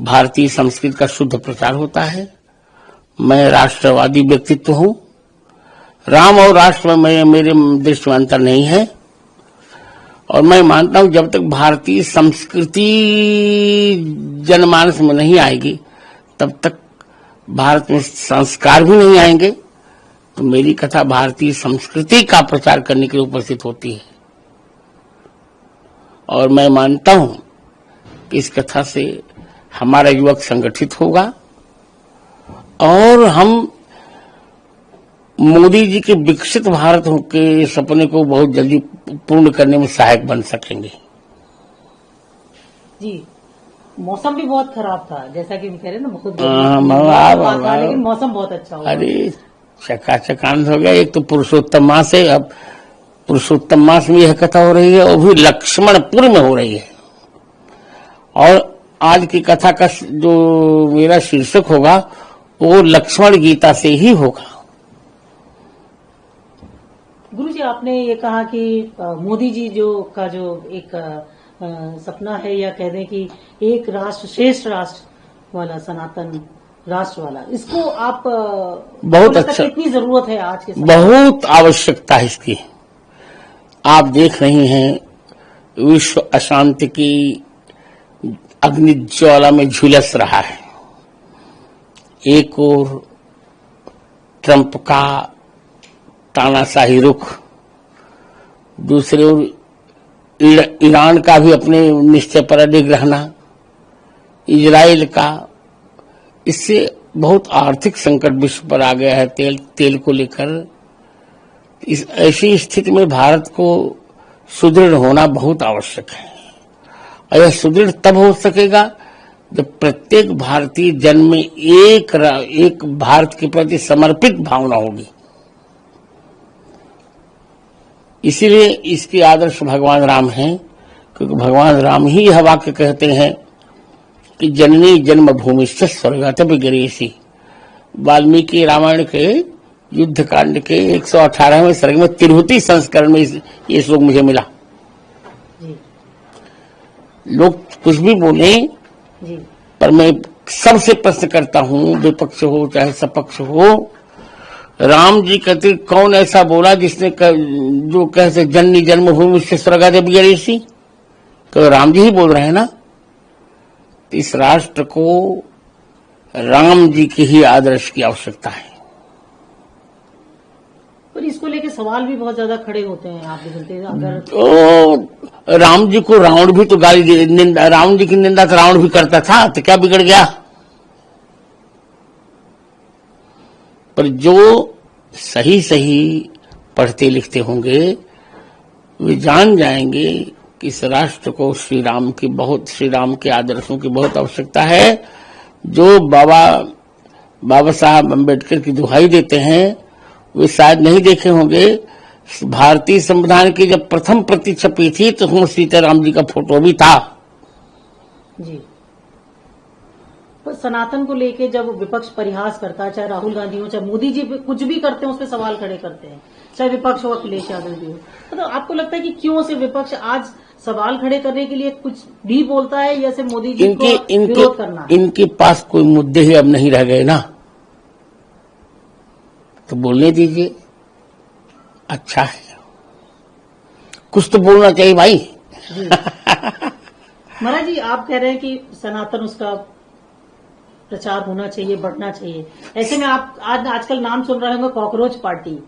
भारतीय संस्कृति का शुद्ध प्रचार होता है। मैं राष्ट्रवादी व्यक्तित्व हूं। राम और राष्ट्र में मेरे दृष्टि में अंतर नहीं है और मैं मानता हूं जब तक भारतीय संस्कृति जनमानस में नहीं आएगी तब तक भारत में संस्कार भी नहीं आएंगे। तो मेरी कथा भारतीय संस्कृति का प्रचार करने के लिए उपस्थित होती है और मैं मानता हूं कि इस कथा से हमारा युवक संगठित होगा और हम मोदी जी के विकसित भारत के सपने को बहुत जल्दी पूर्ण करने में सहायक बन सकेंगे। जी, मौसम भी बहुत खराब था जैसा कि कह रहे हैं ना, खुद लेकिन मौसम बहुत अच्छा हुआ। अरे चकाचकांत हो गया। एक तो पुरुषोत्तम मास है, अब पुरुषोत्तम मास में यह कथा हो रही है और भी लक्ष्मणपुर में हो रही है। और आज की कथा का जो मेरा शीर्षक होगा वो लक्ष्मण गीता से ही होगा। गुरुजी, आपने ये कहा कि मोदी जी जो एक सपना है या कह दें कि एक राष्ट्र श्रेष्ठ राष्ट्र वाला, सनातन राष्ट्र वाला, इसको आप बहुत अच्छा, कितनी जरूरत है आज के समय? बहुत आवश्यकता है इसकी। आप देख रही हैं विश्व अशांति की अग्नि ज्वाला में झुलस रहा है। एक ओर ट्रंप का तानाशाही रुख, दूसरे ओर ईरान का भी अपने निश्चय पर अडिग रहना, इजराइल का, इससे बहुत आर्थिक संकट विश्व पर आ गया है तेल को लेकर। इस ऐसी स्थिति में भारत को सुदृढ़ होना बहुत आवश्यक है और यह सुदृढ़ तब हो सकेगा जब प्रत्येक भारतीय जन में एक भारत के प्रति समर्पित भावना होगी। इसीलिए इसके आदर्श भगवान राम हैं, क्योंकि भगवान राम ही यह वाक्य कहते हैं कि जननी जन्मभूमि से स्वर्गतः गिरीशी। वाल्मीकि रामायण के युद्ध कांड के 118वें सर्ग में तिरहुती संस्करण में ये श्लोक मुझे मिला। लोग कुछ भी बोले पर मैं सबसे प्रश्न करता हूं, विपक्ष हो चाहे सपक्ष हो, राम जी कहते कौन ऐसा बोला जिसने जो कहते जननी जन्मभूमि से स्वर्गतः गिरीशी? तो राम जी ही बोल रहे हैं ना। इस राष्ट्र को राम जी के ही आदर्श की आवश्यकता है। पर इसको लेके सवाल भी बहुत ज्यादा खड़े होते हैं, आप भी सुनते हैं। अगर तो राम जी को रावण भी तो राम जी की निंदा तो रावण भी करता था, तो क्या बिगड़ गया? पर जो सही सही पढ़ते लिखते होंगे वे जान जाएंगे कि इस राष्ट्र को श्री राम के आदर्शों की बहुत आवश्यकता है। जो बाबा साहब अम्बेडकर की दुहाई देते हैं वे शायद नहीं देखे होंगे। भारतीय संविधान की जब प्रथम प्रति छपी थी तो उसमें सीताराम जी का फोटो भी था। जी, पर सनातन को लेके जब विपक्ष परिहास करता है, चाहे राहुल गांधी हो चाहे मोदी जी कुछ भी करते हैं उस पर सवाल खड़े करते हैं, चाहे विपक्ष हो अखिलेश यादव जी हो, तो आपको लगता है कि क्यों से विपक्ष आज सवाल खड़े करने के लिए कुछ भी बोलता है या सिर्फ मोदी जी को विरोध करना है? इनके पास कोई मुद्दे ही अब नहीं रह गए ना, तो बोलने दीजिए, अच्छा है। कुछ तो बोलना चाहिए भाई। महाराज जी, आप कह रहे हैं कि सनातन उसका प्रचार होना चाहिए, बढ़ना चाहिए। ऐसे में आप आजकल नाम सुन रहे होंगे कॉकरोच पार्टी,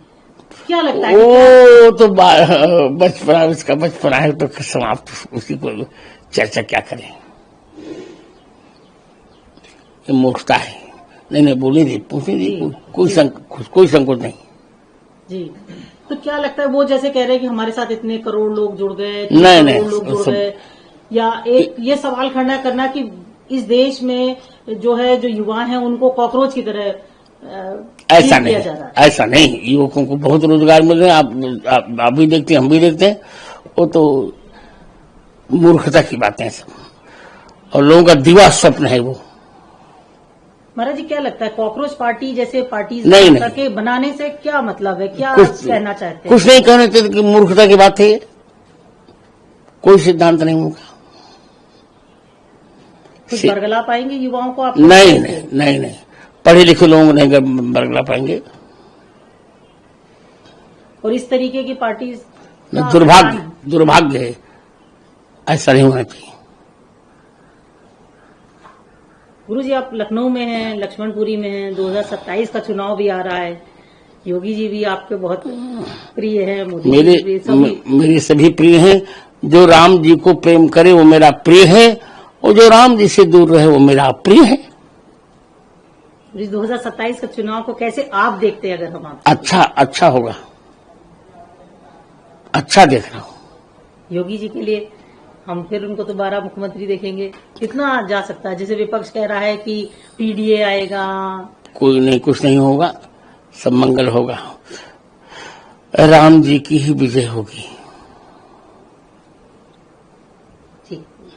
क्या लगता है? वो तो बचपना, उसका बचपना है तो समाप्त, उसी को चर्चा क्या करें। ये मूर्खता है। नहीं बोले दी, पूछे दी, कोई संकोच नहीं। जी, तो क्या लगता है वो जैसे कह रहे हैं कि हमारे साथ इतने करोड़ लोग जुड़ गए, नहीं लोग जुड़ गए, या एक ये सवाल खड़ा करना कि इस देश में जो युवा हैं उनको कॉकरोच की तरह ऐसा नहीं, युवकों को बहुत रोजगार मिल रहे हैं। आप भी देखते हैं, हम भी देखते हैं। वो तो मूर्खता की बातें हैं सब, और लोगों का दिवा स्वप्न है वो। महाराज जी, क्या लगता है कॉकरोच पार्टी जैसे पार्टी नहीं बनाने से क्या मतलब है, क्या कहना चाहते हैं? कुछ नहीं कहना चाहते कि मूर्खता की बात है। कोई सिद्धांत नहीं होगा। कुछ बरगला पाएंगे युवाओं को आप? नहीं नहीं नहीं नहीं, पढ़े लिखे लोग नहीं बरगला पाएंगे। और इस तरीके की पार्टी दुर्भाग्य है, ऐसा नहीं होना चाहिए। गुरुजी, आप लखनऊ में हैं, लक्ष्मणपुरी में हैं, 2027 का चुनाव भी आ रहा है, योगी जी भी आपके बहुत प्रिय है, मोदी जी भी, मेरे सभी प्रिय हैं। जो राम जी को प्रेम करे वो मेरा प्रिय है, और जो राम जी से दूर रहे वो मेरा अप्रिय है। 2027 का चुनाव को कैसे आप देखते हैं? अगर हम आप अच्छा होगा, अच्छा देख रहा हूँ। योगी जी के लिए हम फिर उनको दोबारा मुख्यमंत्री देखेंगे? कितना जा सकता है? जैसे विपक्ष कह रहा है कि पीडीए आएगा। कोई नहीं, कुछ नहीं होगा, सब मंगल होगा, राम जी की ही विजय होगी।